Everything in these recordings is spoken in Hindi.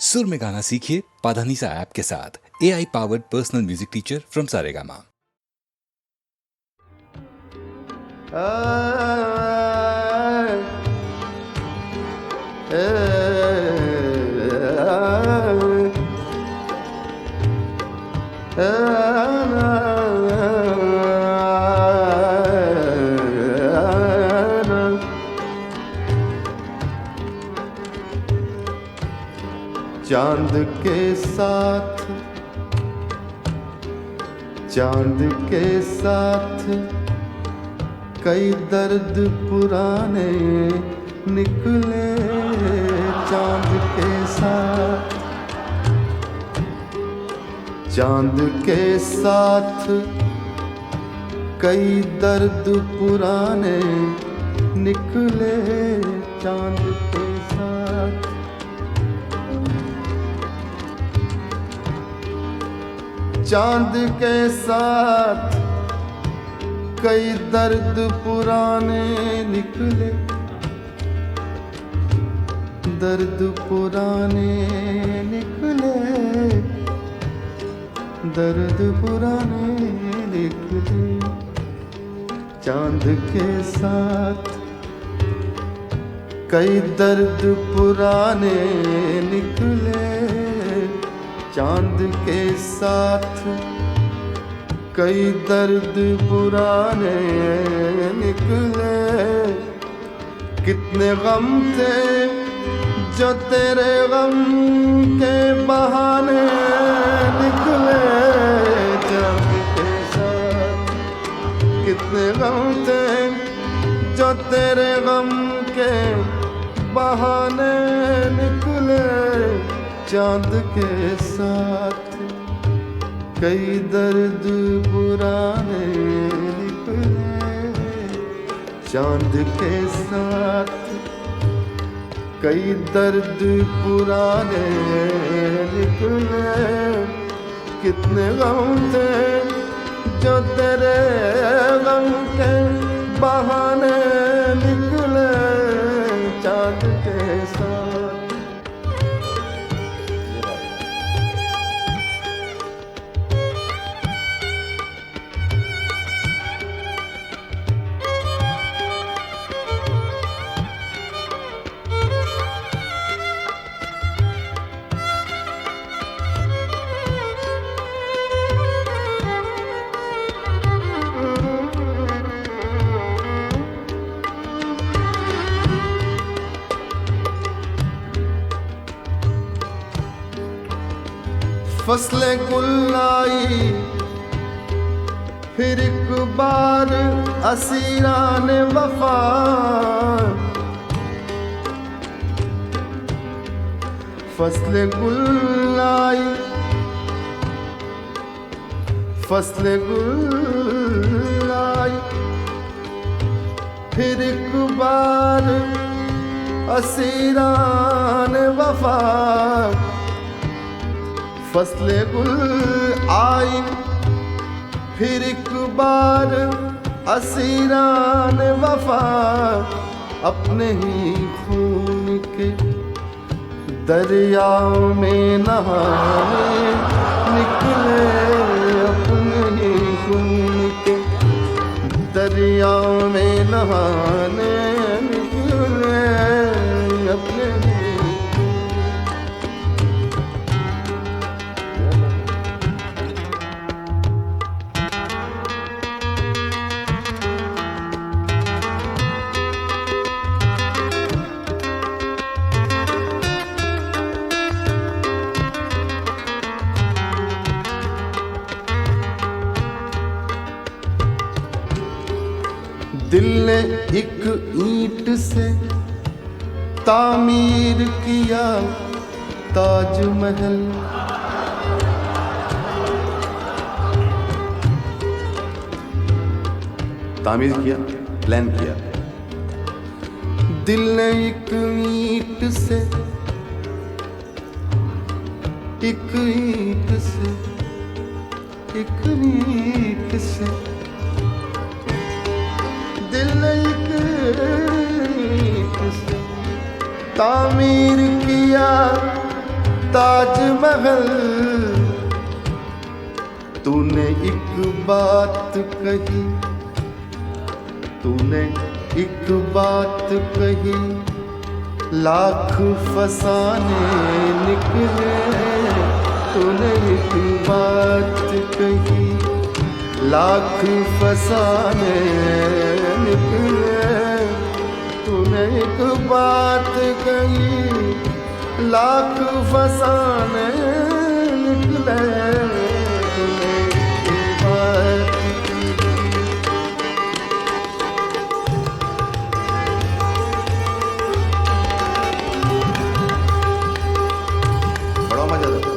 सुर में गाना सीखिए पाधानीसा ऐप के साथ। AI powered personal music teacher from Saregama. चांद के साथ कई दर्द पुराने निकले। चांद के साथ कई दर्द पुराने निकले। चांद के साथ चांद के साथ कई दर्द पुराने निकले। दर्द पुराने निकले, दर्द पुराने निकले। चांद के साथ कई दर्द पुराने निकले। चांद के साथ कई दर्द पुराने निकले। कितने गम थे जो तेरे गम के बहाने निकले। चांद के साथ कितने गम थे जो तेरे गम के बहाने निकले। चांद के साथ कई दर्द पुराने निकले। चांद के साथ कई दर्द पुराने निकले। कितने गम थे जो तेरे गम के बहाने निकले। चांद के साथ फसले गुल आई फिर एक बार असीरान वफा। फसले गुल आई, फसले गुल आई फिर एक बार असीरान वफा। फसले गुल आई फिर एक बार असीरान वफा। अपने ही खून के दरिया में नहाने निकले। अपने ही खून के दरिया में नहाने निकले। अपने दिल ने एक ईंट से तामीर किया ताजमहल। तामीर किया, प्लान किया। दिल ने एक ईंट से, एक ईंट से, एक ईंट से दिल ने एक ईंट से तामीर किया ताजमहल। तूने एक बात कही, तूने एक बात कही, लाख फसाने निकले। तूने एक बात कही, लाख फसाने निकले। तूने एक बात कही, लाख फसाने निकले। तूने एक बात बड़ा मजा था।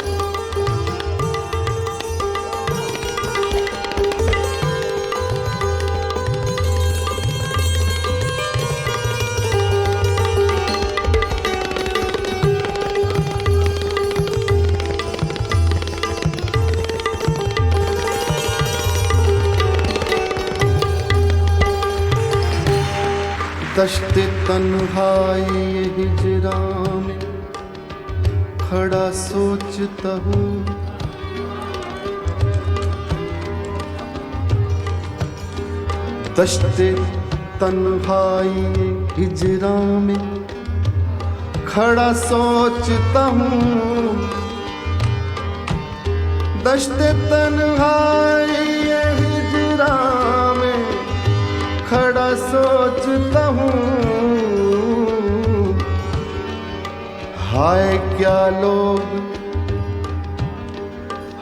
दश्ते तन्हाई हिजरा में खड़ा सोचता हूँ। दश्ते तन्हाई हिजरा में खड़ा सोचता हूँ। दश्ते तन्हाई हिजरा में खड़ा सोचता हूँ। हाय क्या लोग,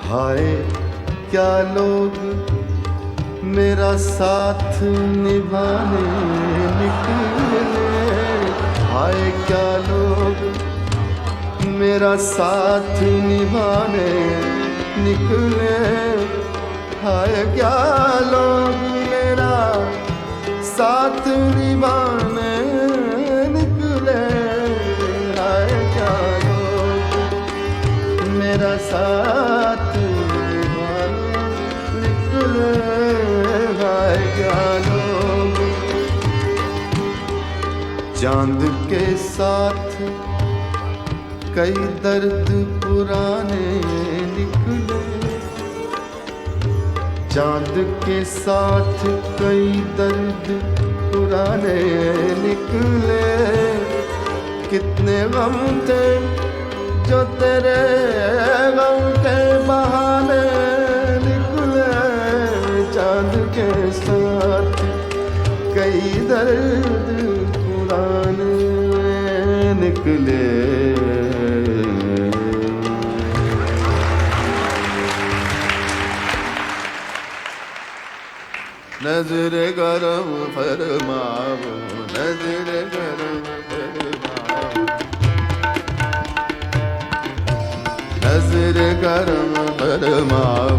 हाय क्या लोग मेरा साथ निभाने निकले। हाय क्या लोग मेरा साथ निभाने निकले। हाय क्या लोग मेरा साथ निभाने निकले। हाय क्या लोग मेरा साथ निभाने निकले। हाय क्या लोग चांद के साथ कई दर्द पुराने निकले। चांद के साथ कई दर्द पुराने निकले। कितने गम थे जो तेरे गम के बहाने निकले। चांद के साथ कई दर्द पुराने निकले। नजर करम फरमाओ, नजर करम फरमाओ, नजर करम फरमाओ,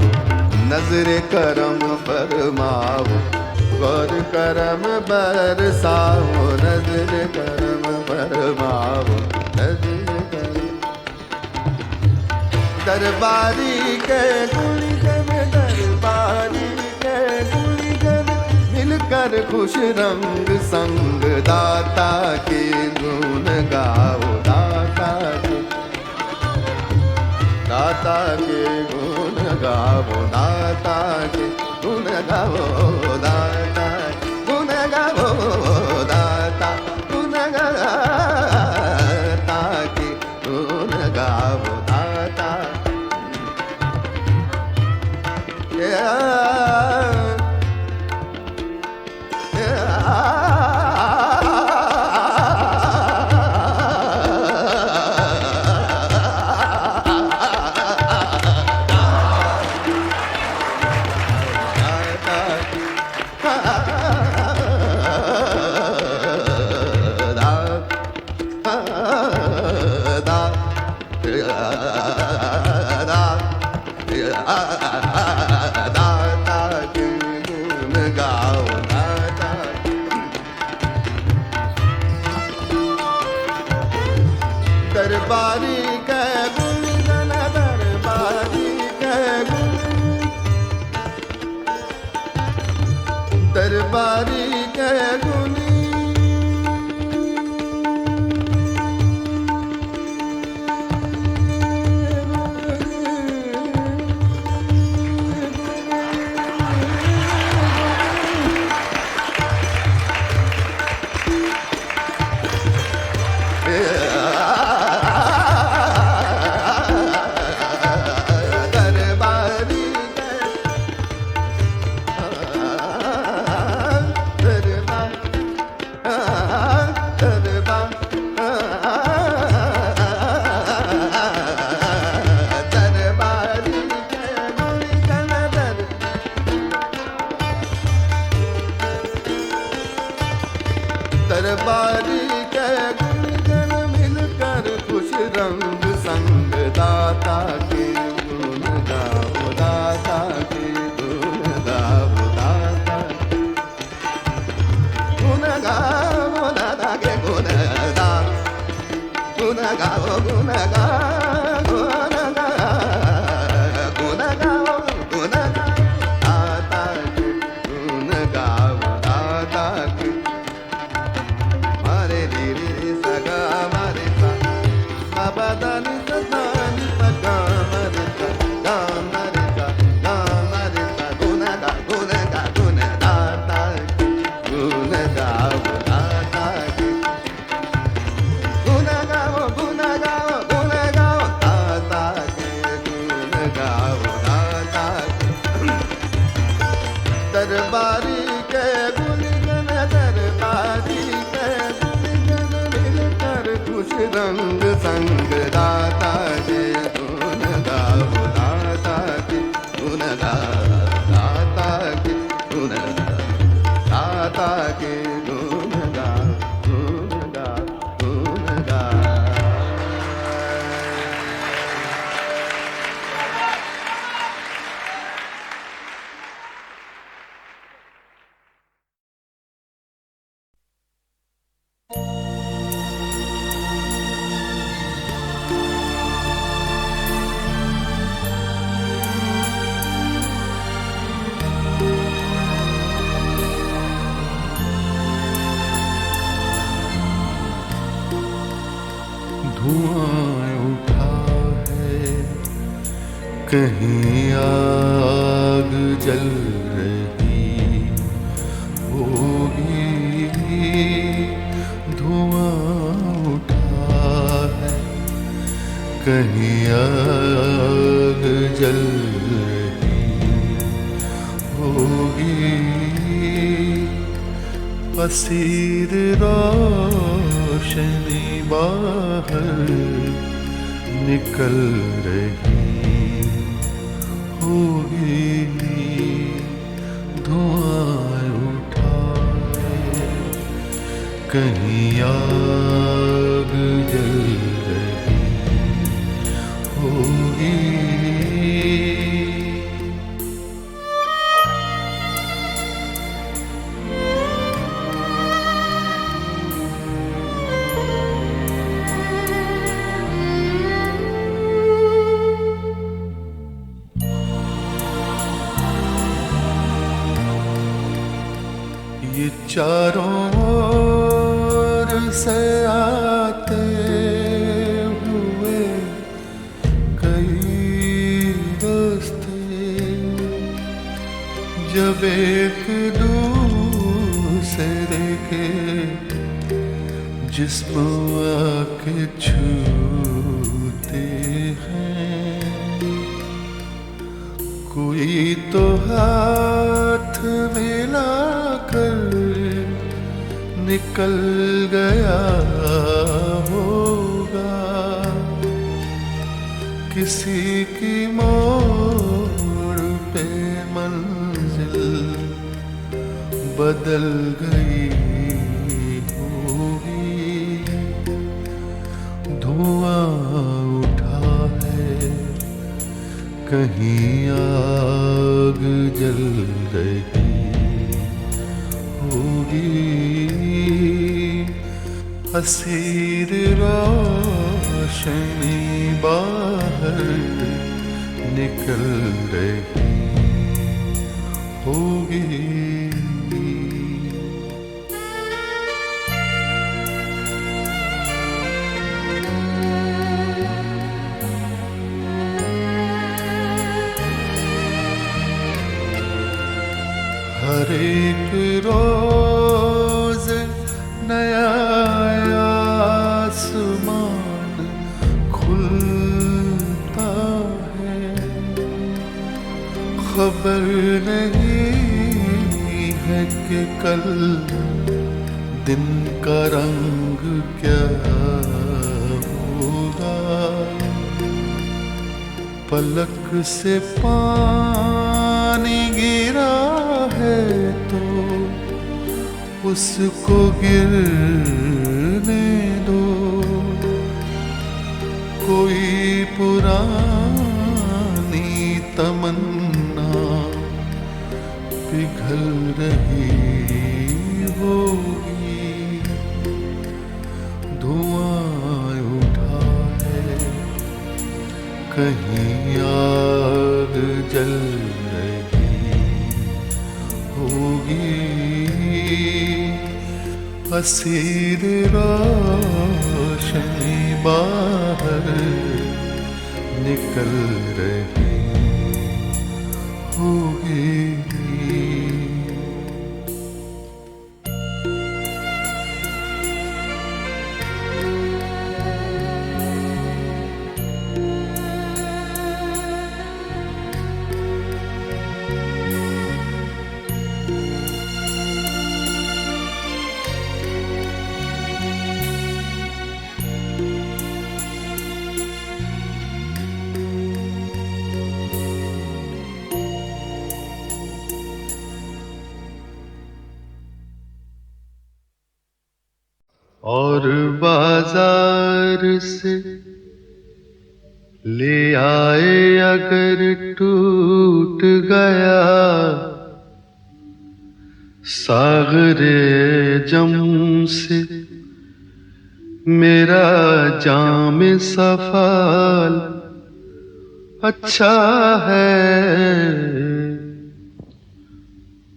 नजर करम फरमाओ, गौर करम बरसाओ। नजर करम फरमाओ, नजर करम दरबारी के गुलिगन, दरबारी के गुलिगन मिलकर खुश रंग संग दाता के गुण गाओ। दाता के गुण गाओ। दाता के गुण गाओ। दाता गुण गाओ। दाता गुण गाओ। दाता के गुण गाओ। दाता दरबारी के गुण गन, दरबारी के गुण, दरबारी के गुण ni sa sa ni pa ga ma re ga ga ma re ga gun ga da ta ki gun ga da ta ki gun ga da ta ki gun ga da ta ki दरबारी के गुण गन दरबारी के गुण गन मिलकर खुश रंग संग दाता के गुण गाओ दाता के गुण गाओ दाता के गुण दाता के गुण गाओ गुण गाओ गुण गाओ धुआं उठा है कहीं आग जल रही होगी। धुआं उठा है कहीं आग जल रही होगी। असीर रोशनी बाहर निकल रही होगी। धुआं उठा है कहीं आग जल रही होगी। ये चारों ओर से आते हुए कई रास्ते जब एक दूसरे के जिस्म आके छूते हैं। कोई तो हाथ मिलाकर निकल गया होगा। किसी की मोड़ पे मंजिल बदल गई होगी। धुआं उठा है कहीं आग जल रही होगी। हसीर रोशनी बाहर निकल रही होगी। हर एक रोज नया आसमान खुलता है। खबर नहीं है कि कल दिन का रंग क्या होगा। पलक से पानी गिरा है तो उसको गिरने दो। कोई पुरानी तमन्ना पिघल रही होगी। धुआं उठा है कहीं आग जल रही होगी। असीर रोशनी बाहर निकल रही होगी। और बाजार से ले आए अगर टूट गया सागरे जम से मेरा जाम सफाल अच्छा है।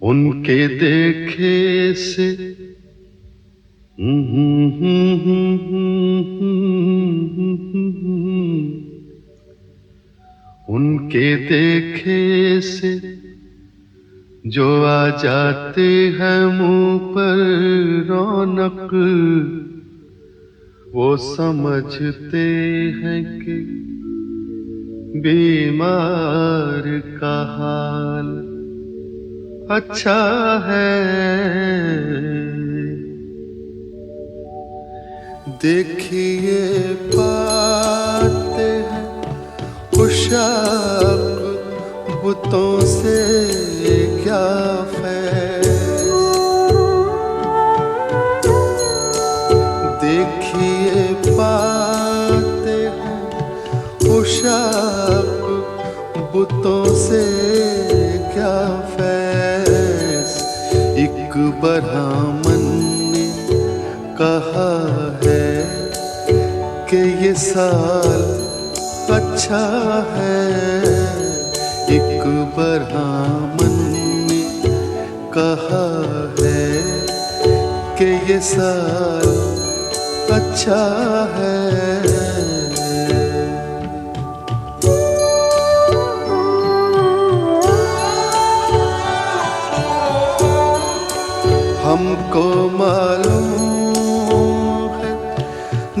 उनके देखे से उनके देखे से जो आ जाते हैं मुंह पर रौनक, वो समझते हैं कि बीमार का हाल अच्छा है। देखिए पाते हैं खुशाक बुतों से क्या फैज़। देखिए पाते हैं खुशाक बुतों से क्या फैज़। एक ब्राह्मण ने कहा है कि ये साल अच्छा है। एक ब्राह्मण ने कहा है कि ये साल अच्छा है। हमको मालूम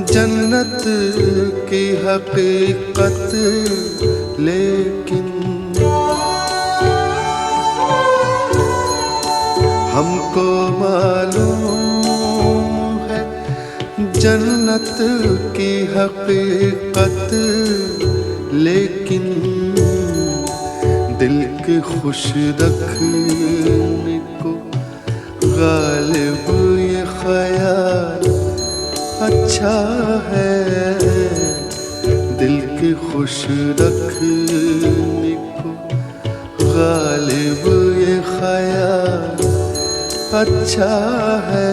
जन्नत की हकीकत, लेकिन हमको मालूम है जन्नत की हकीकत, लेकिन दिल के खुश रखने को गालिब ये ख्याल अच्छा है। दिल के खुश रखने को गालिब ये ख्याल अच्छा है।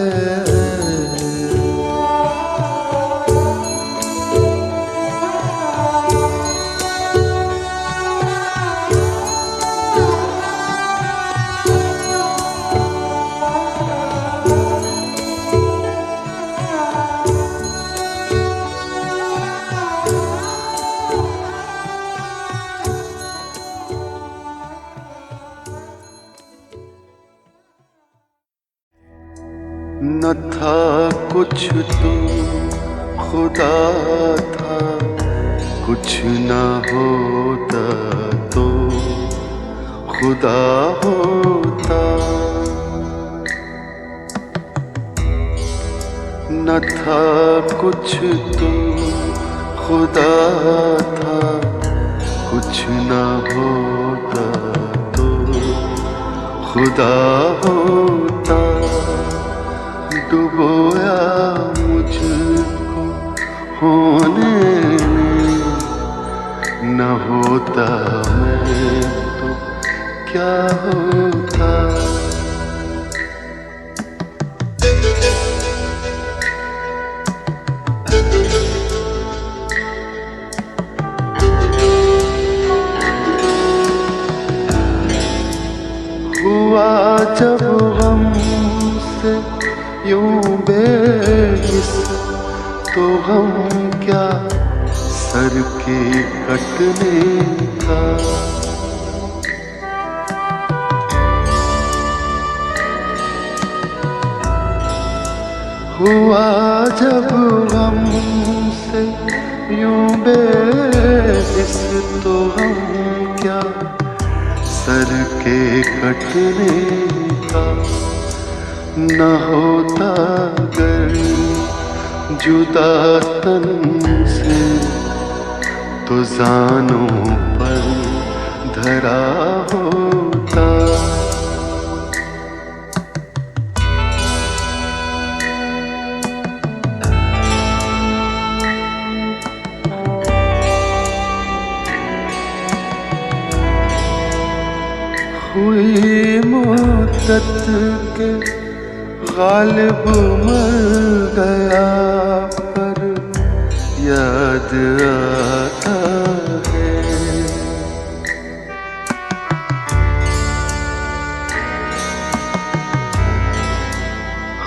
न था कुछ तो खुदा था, कुछ न होता तो खुदा होता। न था कुछ तो खुदा था, कुछ न होता तो खुदा होता। डुबोया मुझको होने न होता मैं तो क्या होता। हुआ जब गम से यूं बेहिस तो गम क्या सर के कटने का। हुआ जब हमसे यूं बेइस तो हम क्या सर के कटने का। न होता अगर जुदा तन से तो जानों पर धरा होता। हुई मुद्दत के गालिब मर गया पर याद आता है।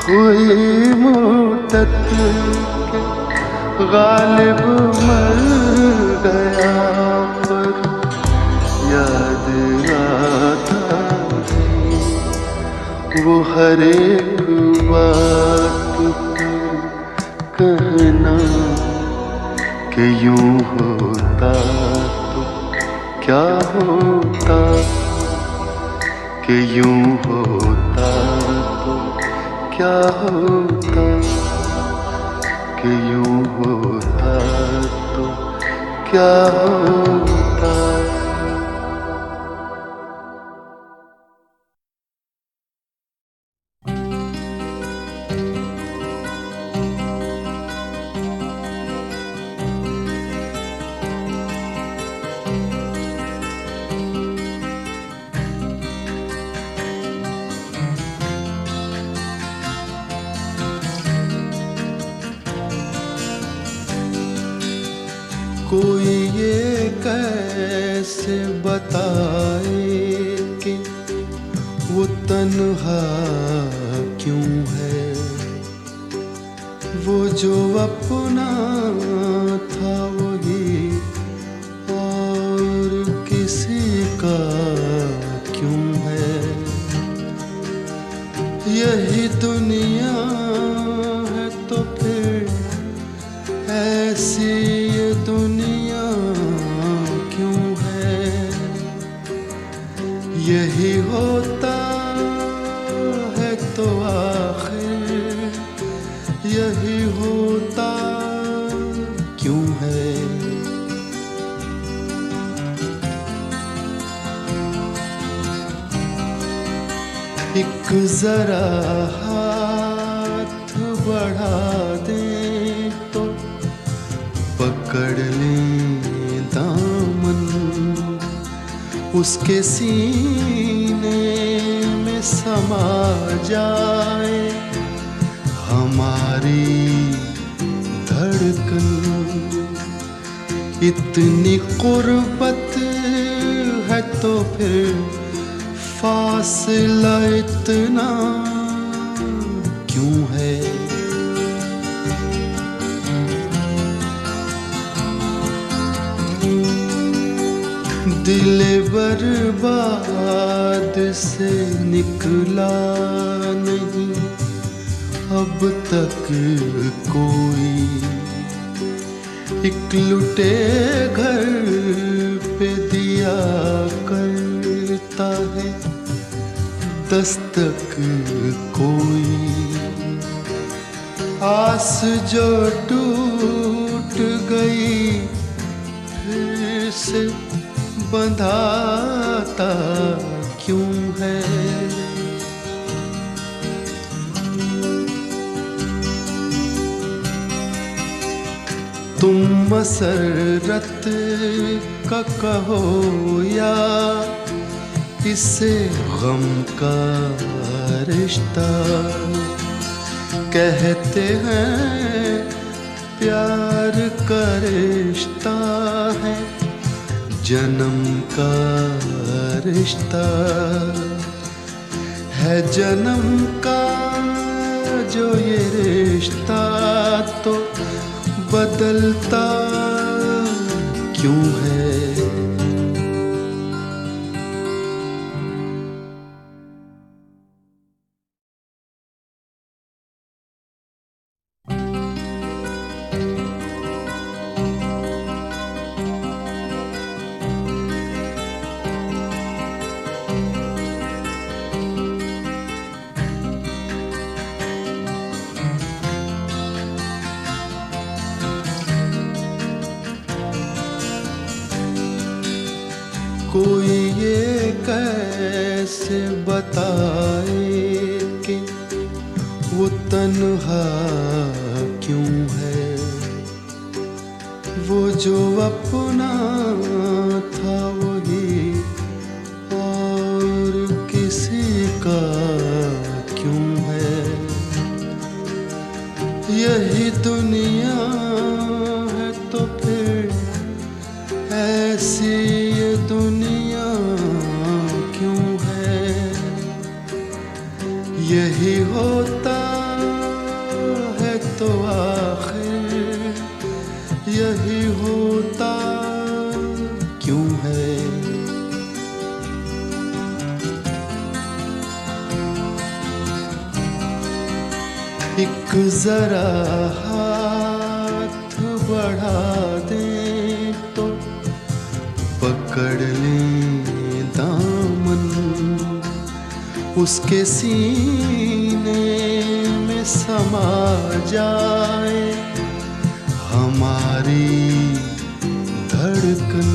हुई मुद्दत के गालिब मर गया पर याद आता है। वो हर एक बात पर कहना कि यूं होता तो क्या होता, कि यूं होता तो क्या होता, कि यूं होता तो क्या होता। कोई ये कैसे बताए कि वो तन्हा क्यों है। वो जो अपना था वही और किसी का क्यों है। यही दुनिया है तो फिर ऐसी ये दुनिया क्यों है। यही होता है तो आखिर यही होता क्यों है। एक जरा हाथ बढ़ा दे तो पकड़ ले दामन, उसके सीने में समा जाए हमारी धड़कन। इतनी कुर्बत है तो फिर फासला इतना क्यों है। दिल बर्बाद से निकला नहीं अब तक कोई। एक लुटे घर पे दिया करता है दस्तक कोई। आस जो टूट गई फिर से बंधाता क्यों है। तुम मसरत का कहो या इससे गम का रिश्ता। कहते हैं प्यार का रिश्ता है जन्म का रिश्ता है जन्म का जो ये रिश्ता तो बदलता क्यों है। कोई ये कैसे बताए कि वो तन्हा क्यों है। वो जो अपना था वही और किसी का क्यों है। यही दुनिया है तो फिर ऐसी ये दुनिया क्यों है। यही होता है तो आखिर यही होता क्यों है। एक जरा हाथ बढ़ा दे तो पकड़ लें दामन। उसके सीने में समा जाए हमारी धड़कन।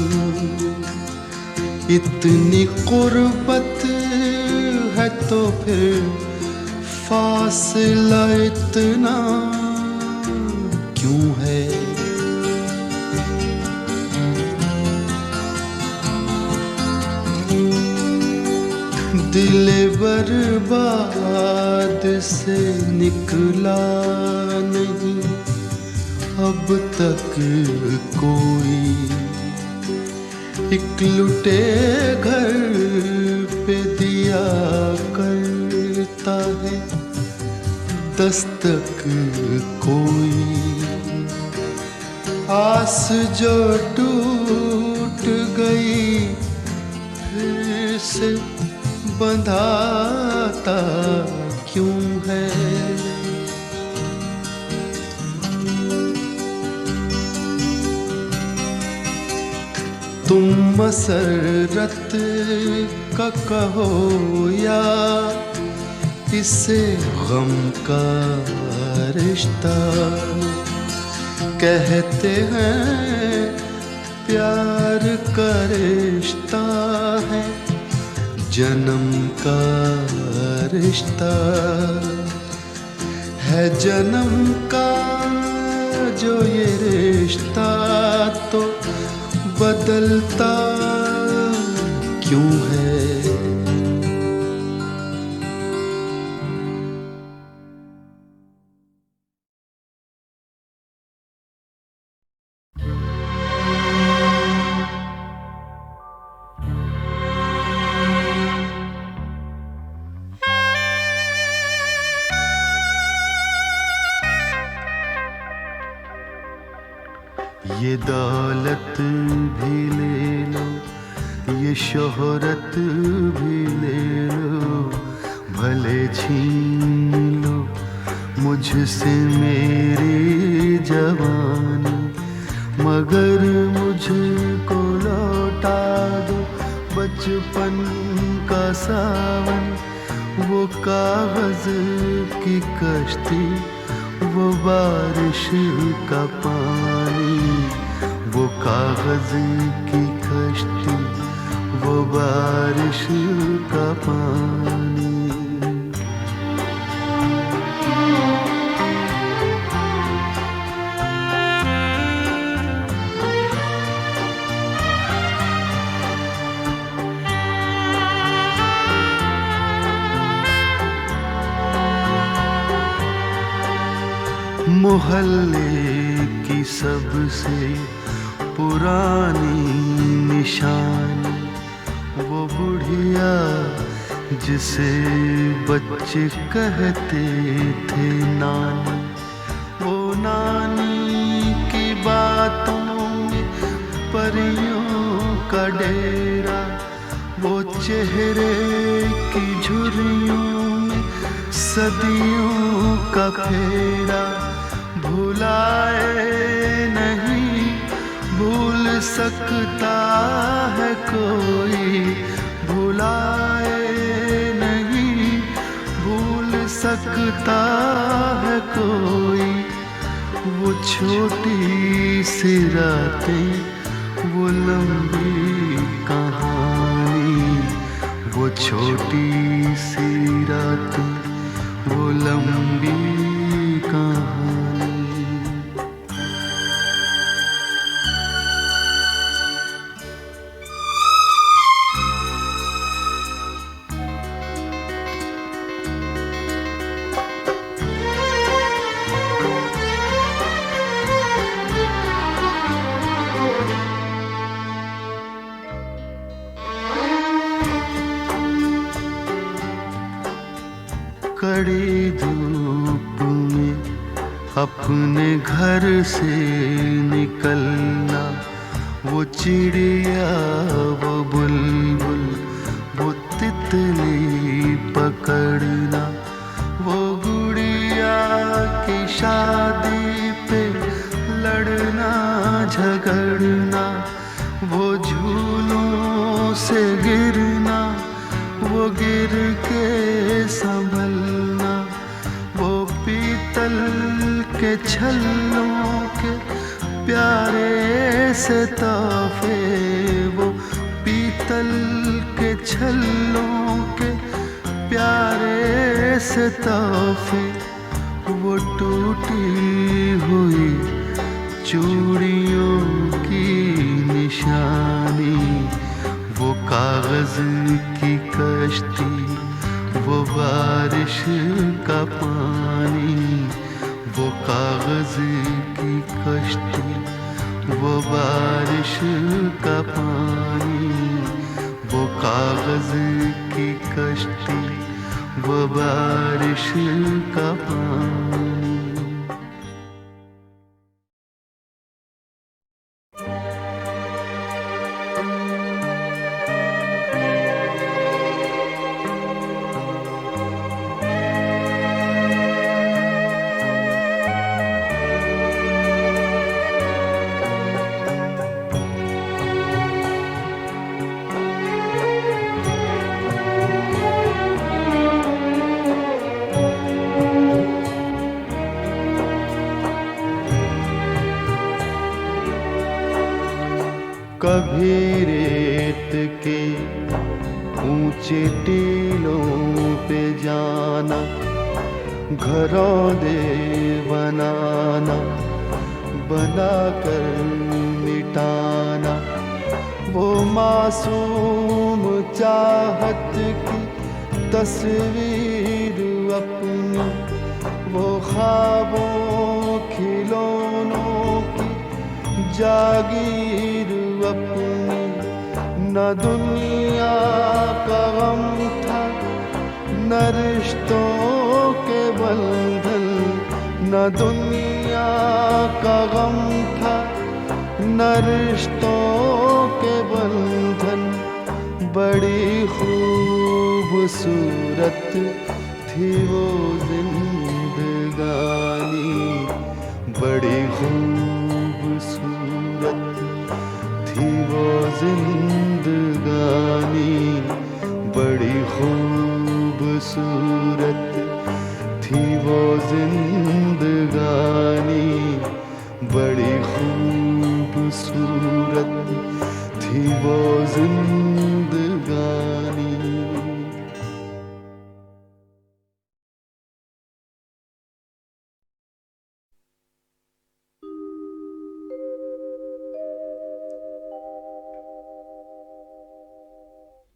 इतनी कुर्बत है तो फिर फासला इतना क्यों है। दिल बर्बाद से निकला नहीं अब तक कोई। एक लुटे घर पे दिया करता है दस्तक कोई। आस जो टूट गई फिर से बंधाता क्यों है। तुम मसरत का कहो या इससे गम का रिश्ता। कहते हैं प्यार का रिश्ता है जन्म का रिश्ता। है जन्म का जो ये रिश्ता तो बदलता क्यों है। ये दौलत भी ले लो ये शोहरत भी ले लो भले छीन लो मुझसे मेरी जवानी मगर मुझको लौटा दो बचपन का सावन। वो कागज की कश्ती वो बारिश का पानी। वो कागज की कश्ती वो बारिश का पानी। मोहल्ले की सबसे पुरानी निशानी वो बुढ़िया जिसे बच्चे कहते थे नानी। वो नानी की बातों में परियों का डेरा, वो चेहरे की झुर्रियों में सदियों का फेरा। भुलाए नहीं भूल सकता है कोई, भुलाए नहीं भूल सकता है कोई। वो छोटी सी रातें, वो लंबी कहानी, वो छोटी सी रातें, वो लंबी कहानी। कड़ी धूप में अपने घर से निकलना, वो चिड़िया वो बुलबुल वो तितली पकड़ना, वो गुड़िया की शादी पे लड़ना झगड़ना, वो झूलों से गिरना, वो गिर के संभलना, वो पीतल के छल्लों के प्यारे से तोहफे, वो पीतल के छल्लों के प्यारे से तोहफे। वो टूटी हुई चूड़ियों की निशानी, वो कागज की कश्ती, वो बारिश का पानी, वो कागज की कश्ती, वो बारिश का पानी, वो कागज की कश्ती, वो बारिश का पानी। कभी रेत के ऊंचे टीलों पे जाना, घरों दे बनाना, बनाकर मिटाना, वो मासूम चाहत की तस्वीर अपनी, वो ख्वाबों खिलौनों की जागीर अपनी। न दुनिया का गम था, न रिश्तों के बंधन, न दुनिया का गम था, न रिश्तों के बंधन। बड़ी खूबसूरत थी वो जिंदगानी, बड़ी खूबसूरत थी वो जिंदगानी, बड़ी खूबसूरत थी वो जिंदगानी, बड़ी खूबसूरत थी वो जिंदगानी।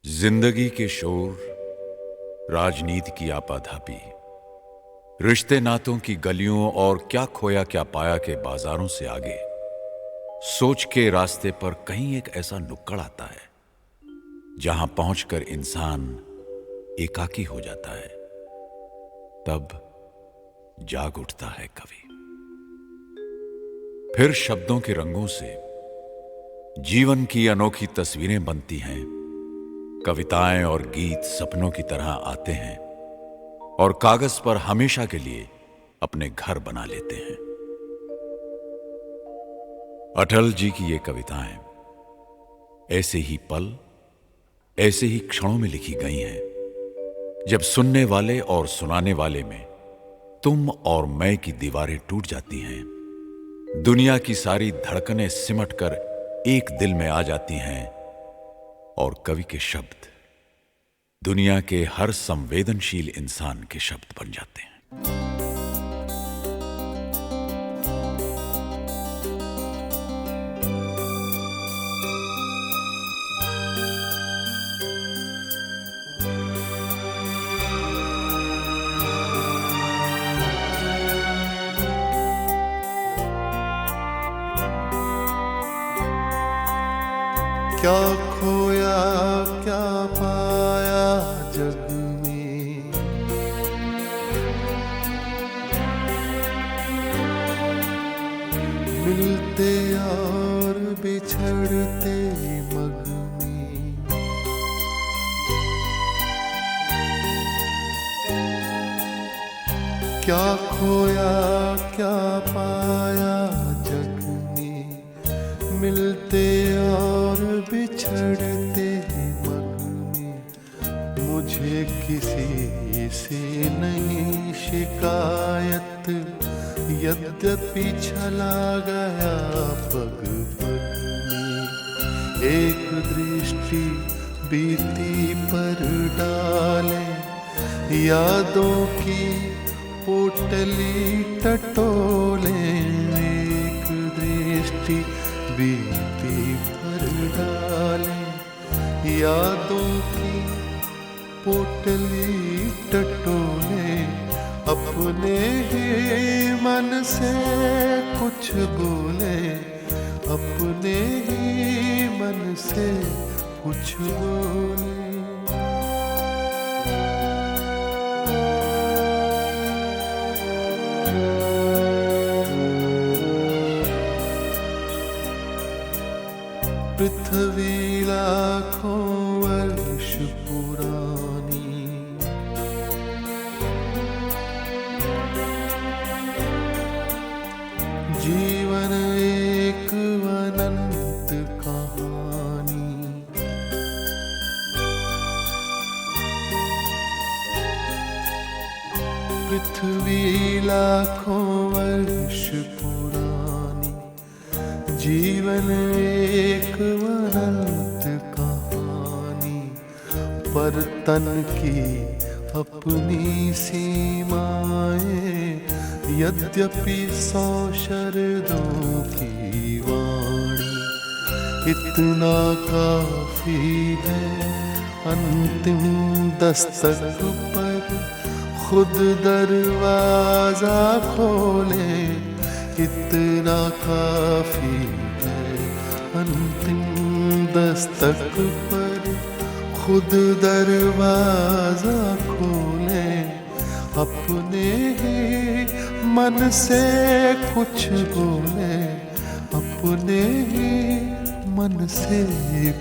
जिंदगी के शोर, राजनीति की आपाधापी, रिश्ते नातों की गलियों और क्या खोया क्या पाया के बाजारों से आगे, सोच के रास्ते पर कहीं एक ऐसा नुक्कड़ आता है जहां पहुंचकर इंसान एकाकी हो जाता है। तब जाग उठता है कवि, फिर शब्दों के रंगों से जीवन की अनोखी तस्वीरें बनती हैं, कविताएं और गीत सपनों की तरह आते हैं और कागज पर हमेशा के लिए अपने घर बना लेते हैं। अटल जी की ये कविताएं ऐसे ही पल, ऐसे ही क्षणों में लिखी गई हैं जब सुनने वाले और सुनाने वाले में तुम और मैं की दीवारें टूट जाती हैं, दुनिया की सारी धड़कनें सिमटकर एक दिल में आ जाती हैं और कवि के शब्द दुनिया के हर संवेदनशील इंसान के शब्द बन जाते हैं। क्या खोया क्या पाया जग में, मिलते और बिछड़ते मग में। क्या खोया क्या पाया जग में, मिलते और बिछड़ते मग में। मुझे किसी से नहीं शिकायत, यद्यपि चला गया पग पग में। एक दृष्टि बीती पर डाले, यादों की पोटली टटोले। एक दृष्टि बीती पर डाले, यादों की पोटली टटोले। अपने ही मन से कुछ बोले, अपने ही मन से कुछ बोले। पृथ्वी लाखों वर्ष पुरानी, जीवन एक अनंत कहानी। पृथ्वी लाखों वर्ष पुरानी, जीवन एक अनंत कहानी। पर तन की अपनी सीमाएं, यद्यपि 100 शरदों की वाणी। इतना काफी है अंतिम दस्तक पर खुद दरवाजा खोले। इतना काफी है अंतिम दस्तक पर खुद दरवाजा खोले। अपने ही मन से कुछ बोले, अपने ही मन से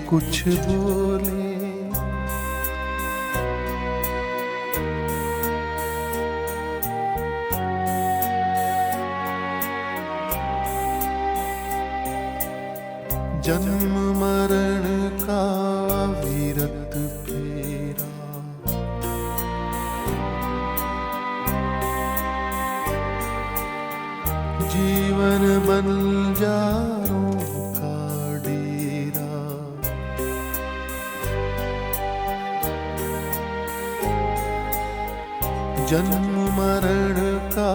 कुछ बोले। जन्म मरण का अविरत फेरा, जीवन बंजारों का डेरा। जन्म मरण का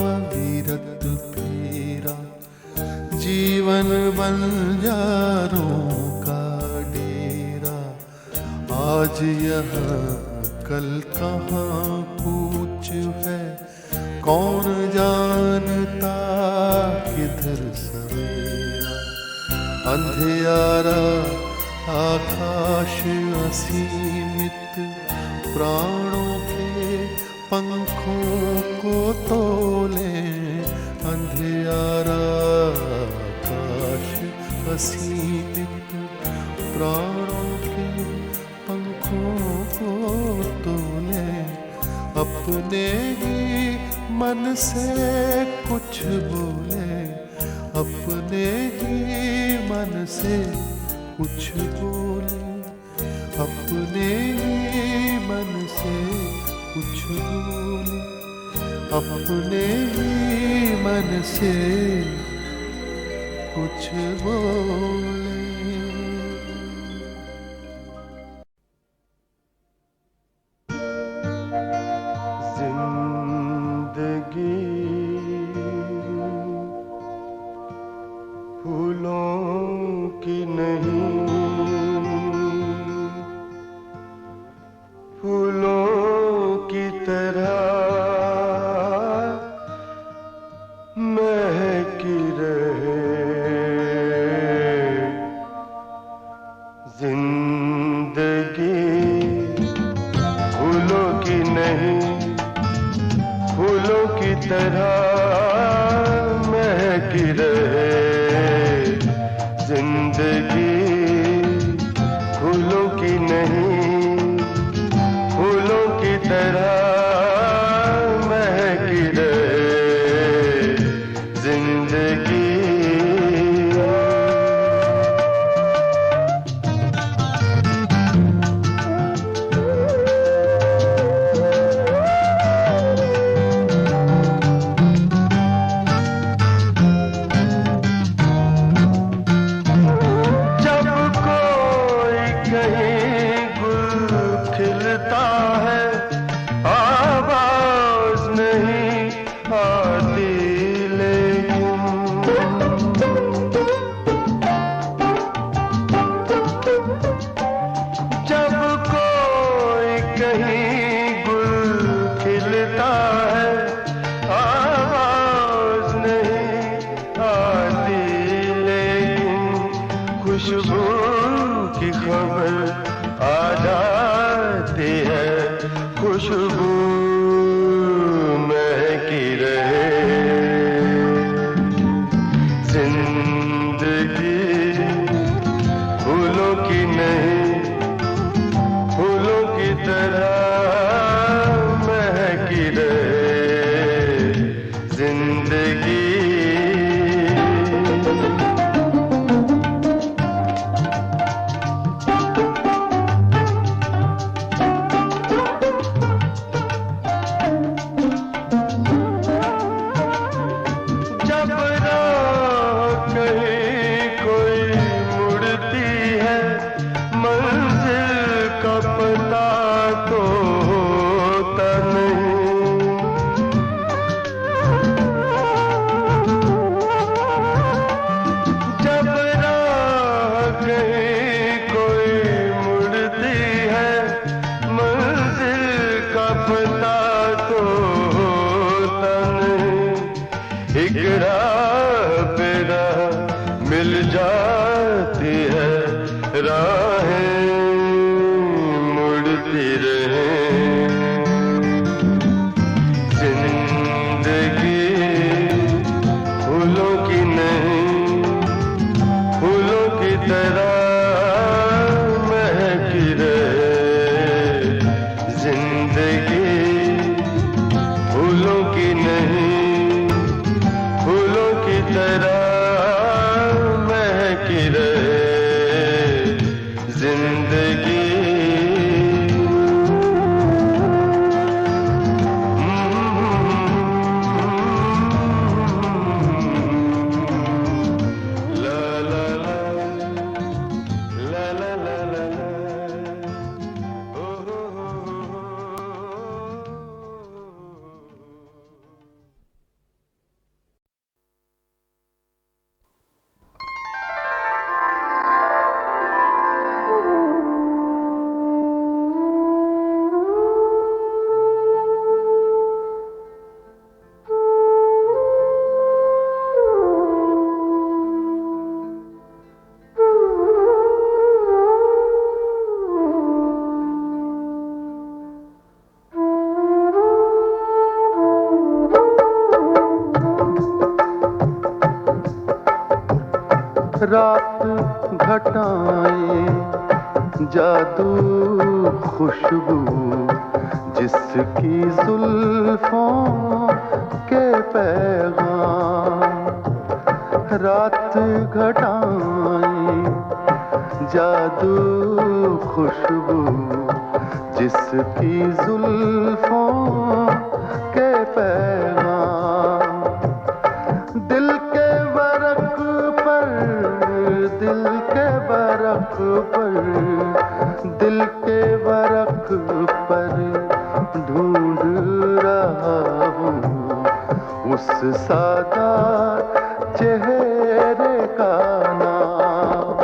अविरत फेरा, जीवन बंजारों का डेरा। आज यहाँ कल कहाँ कूच है, कौन जानता किधर सवेरा। अंधियारा आकाश असीमित, प्राणों के पंखों को तोले। अंधियारा आकाश असीमित, प्राणों के पंखों को तूने अपने ही मन से कुछ बोले, अपने ही मन से कुछ बोले, अपने ही मन से कुछ बोले, अपने ही मन से कुछ बोले। जिंदगी फूलों की नहीं, फूलों की तरह महकी रहे। जिंदगी फूलों की नहीं, फूलों की तरह महकी रहे। जिंदगी फूलों की नहीं, फूलों की तरह महकी रहे। जिंदगी खुशबू की खबर आ जाती है। खुशबू महकी रहे। जिंदगी फूलों की नहीं, फूलों की तरह महकी रहे। जिंदगी एक राह पे राह मिल जाती है, राहें मुड़ती रहे। जिंदगी फूलों की नहीं, फूलों की तरह महकी रहे। जिंदगी फूलों की नहीं, फूलों की तरह महकी रहे। जिंदगी ला ला ला ला ला ला ला ला ओ हो हो। रात घटाएं जादू खुशबू जिसकी जुल्फों के पैगाम, रात घटाएं जादू खुशबू जिसकी जुल्फों के पैगाम, दिल के बरक पर, दिल के बरक पर, दिल के बरक पर ढूंढ रहा हूँ उस सादा चेहरे का नाम।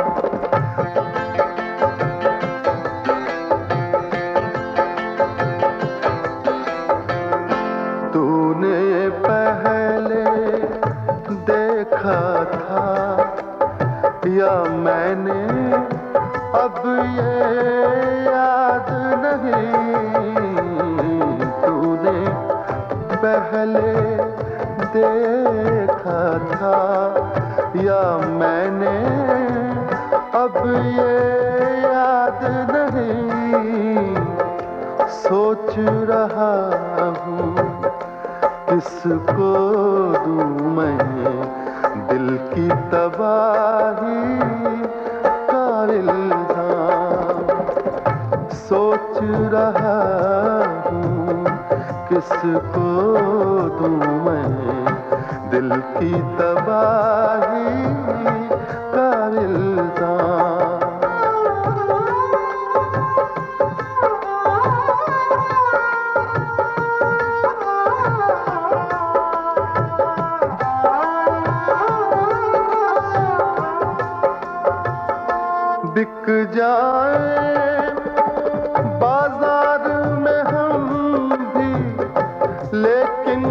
तूने पहले देखा था या मैंने अब ये याद नहीं, तूने पहले देखा था या मैंने अब ये याद नहीं, सोच रहा हूँ किसको दूँ मैं दिल की तबाही का इल्जाम, सोच रहा हूँ किसको दूँ मैं दिल की तबाही का इल्जाम। बिक जाए बाजार में हम भी, लेकिन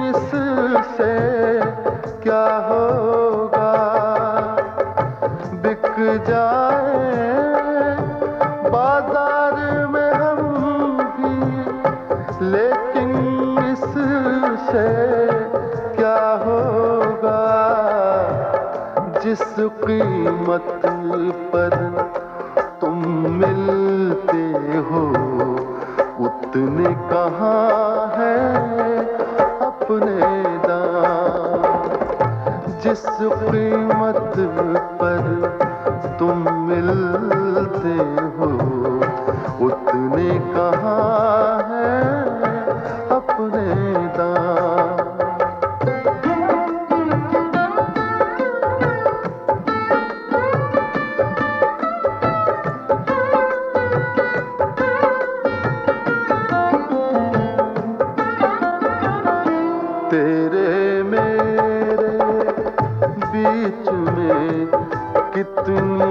इससे क्या होगा, बिक जाए बाजार में हम भी, लेकिन इससे क्या होगा, जिस कीमत पर तुम मिलते हो उतने कहाँ है अपने दाम, जिस कीमत पर तुम मिलते हो उतने कहाँ है अपने दाम। तेरे मेरे बीच में कितनी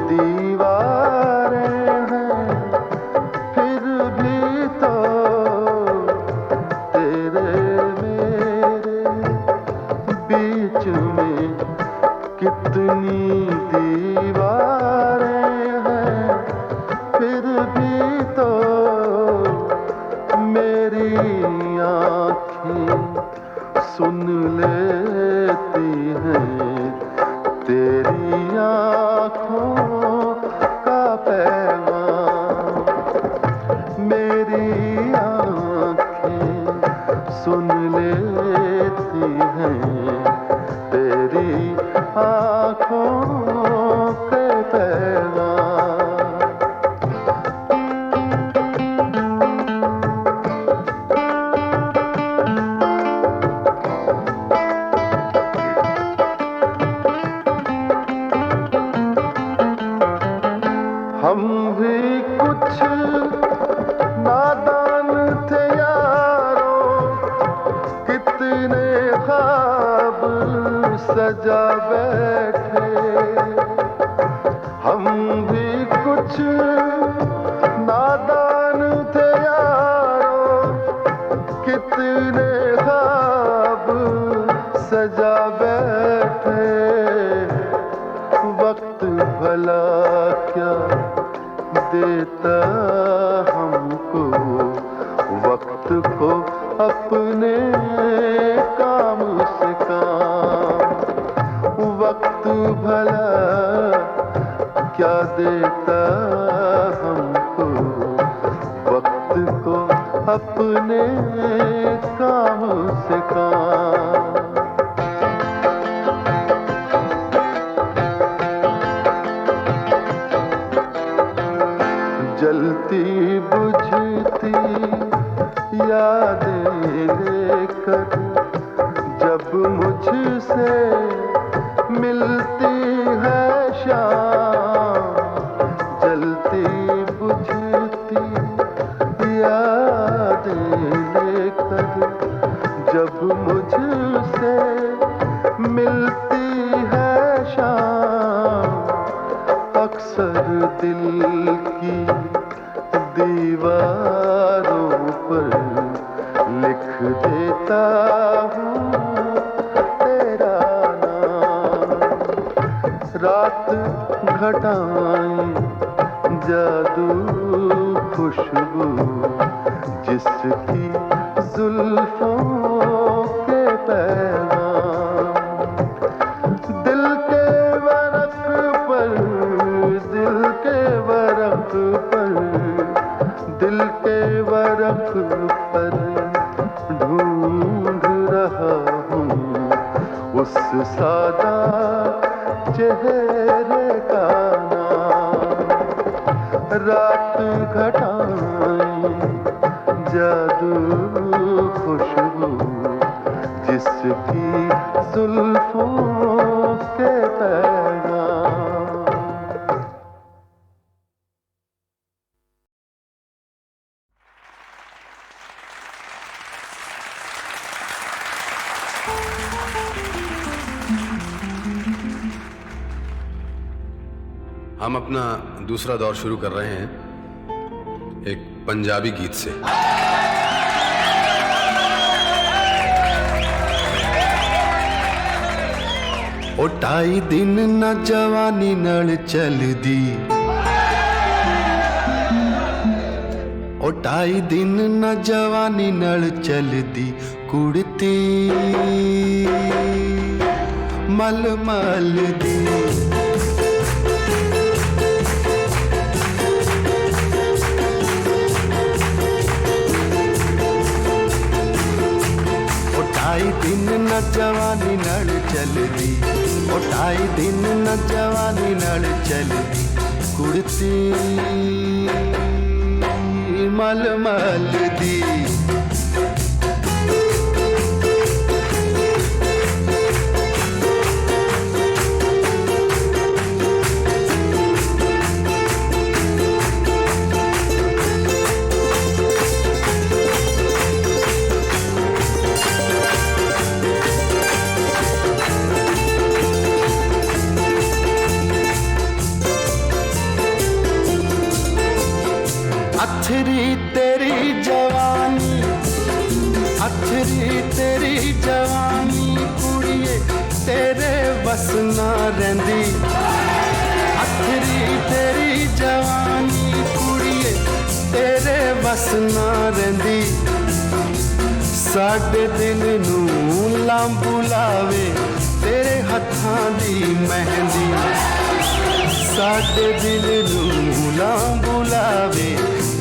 दीवारें हैं, फिर भी तो तेरे मेरे बीच में कितनी दीवारें हैं, फिर भी तो मेरी आँखें सुन लेती हैं तेरी आँखों का पैगाम, मेरी आँखें सुन लेती हैं तेरी आँखों के पैगाम। हम भी कुछ नादान थे यारों, कितने ख्वाब सजा बैठे, हम भी कुछ नादान थे यारों, कितने ख्वाब सजा बैठे, वक्त भला क्या देता हमको, वक्त को अपने काम से काम, वक्त भला क्या देता हमको वक्त को अपने काम से काम। जलती बुझती यादें लेकर जब मुझसे मिलती है शाम, जलती बुझती यादें लेकर जब मुझसे मिलती है शाम, अक्सर दिल की दीवारों पर लिख देता हूँ तेरा नाम। रात घटाएं जादू खुशबू जिसकी जुल्फों के पैगाम, दिल के वरक पर, दिल के वरक पर, दिल के वरक पर ढूंढ रहा हूँ उस सादा चेहरे का नाम। रात घटाएं जादू खुशबू जिसकी जुल्फों के पैगाम। हम अपना दूसरा दौर शुरू कर रहे हैं एक पंजाबी गीत से। ओ 2.5 दिन न जवानी नल चलदी, ओ 2.5 दिन न जवानी नल चलदी, कुड़ती मल मल दी। ओ 2.5 दिन न जवानी नल चलदी, ओ 2.5 दिन न जवानी नल चलदी, कुड़ती मल मल दी। अथरी तेरी जवानी, अथरी तेरी जवानी, कुड़िए तेरे बस ना रहिंदी। अथरी तेरी जवानी, कुड़िए तेरे बस ना रहिंदी। साडे दिल नूं लांबू लावे तेरे हत्थां दी मेहंदी। साडे दिल नूं लांबू लावे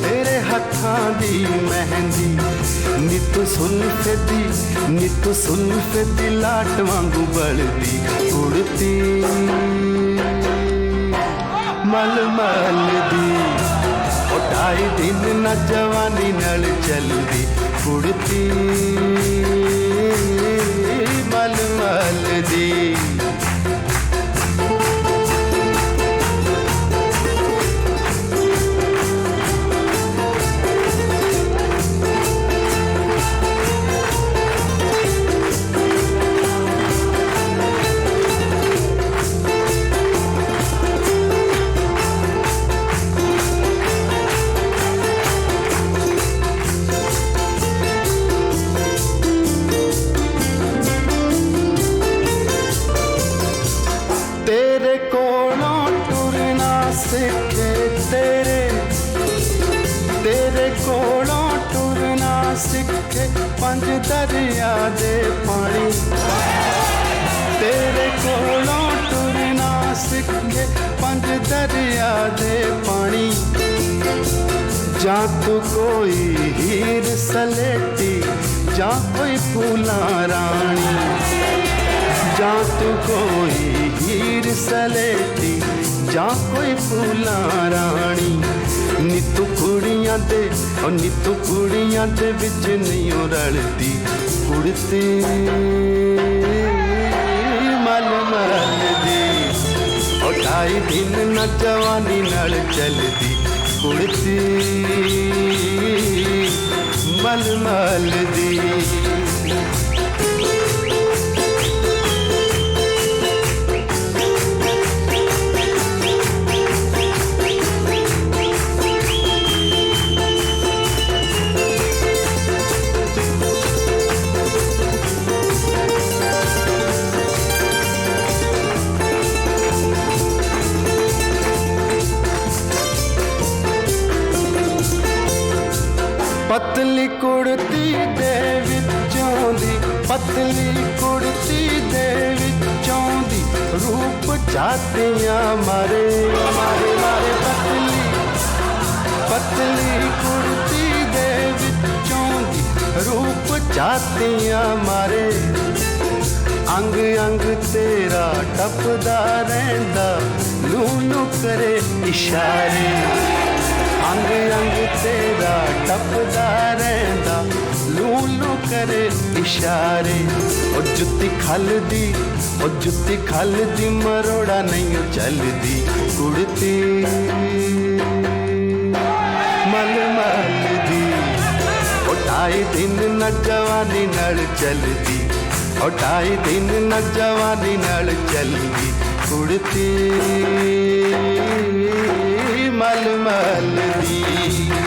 तेरे हत्थां दी मेहंदी। नित सुल्फे दी लाट वांगू बलदी, उड़ती मल मल दी। ओ 2.5 दिन न जवानी नल चलदी, उड़ती मल मल दी। तेरे कोलों टुरना सिखे, तेरे कोलों टुरना सिखे, 5 दरिया दे पानी। तेरे कोलों टुरना सिखे, 5 दरिया दे पानी जा तू कोई हीर सलेटी जा कोई फूला रानी जा तू कोई हीर सलेटी जा कोई फूला रानी नी तू कुड़ियां दे विच नहीं रलदी कुड़ती मल मल दी ढाई दिन न जवानी नाल चलदी कुड़ती मल मल दी पतली कुड़ती दे विचों दी पतली कुड़ती दे विचों दी रूप जातियां मारे मारे मारे पतली कुड़ती दे विचों दी रूप जातियां मारे अंग अंग तेरा टपदा रहिंदा लू लू करे इशारे अंग अंग तेरा टपदा रहिंदा लू लू करे इशारे ओ जुत्ती खल दी मरोड़ा नहीं चलदी कुड़ती मल मल दी ओ ढाई दिन न जवानी नाल चलदी ओ ढाई दिन न जवानी नाल चलदी कुड़ती मल मल दी